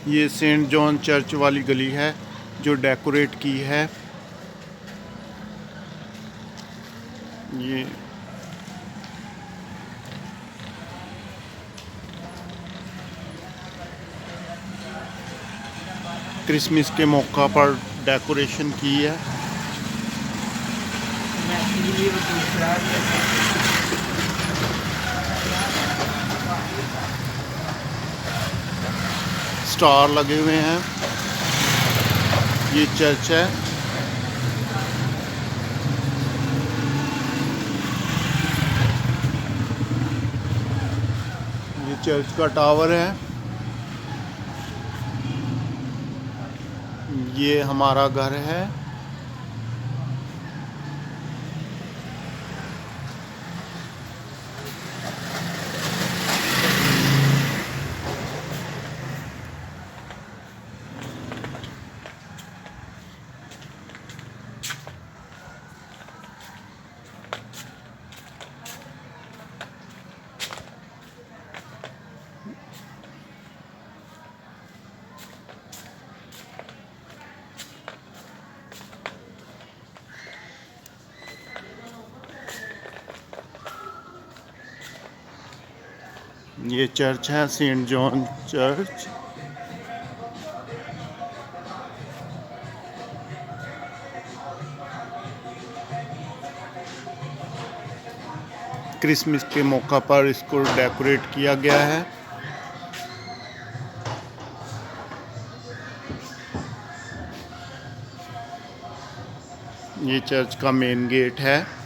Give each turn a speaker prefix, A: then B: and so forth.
A: ये Saint John church वाली गली है जो डेकोरेट की है। ये क्रिसमस के मौका पर डेकोरेशन की है। स्टार लगे हुए हैं। ये चर्च है। ये चर्च का टावर है। ये हमारा घर है। ये चर्च है सेंट जॉन चर्च। क्रिसमस के मौका पर इसको डेकोरेट किया गया है। ये चर्च का मेन गेट है।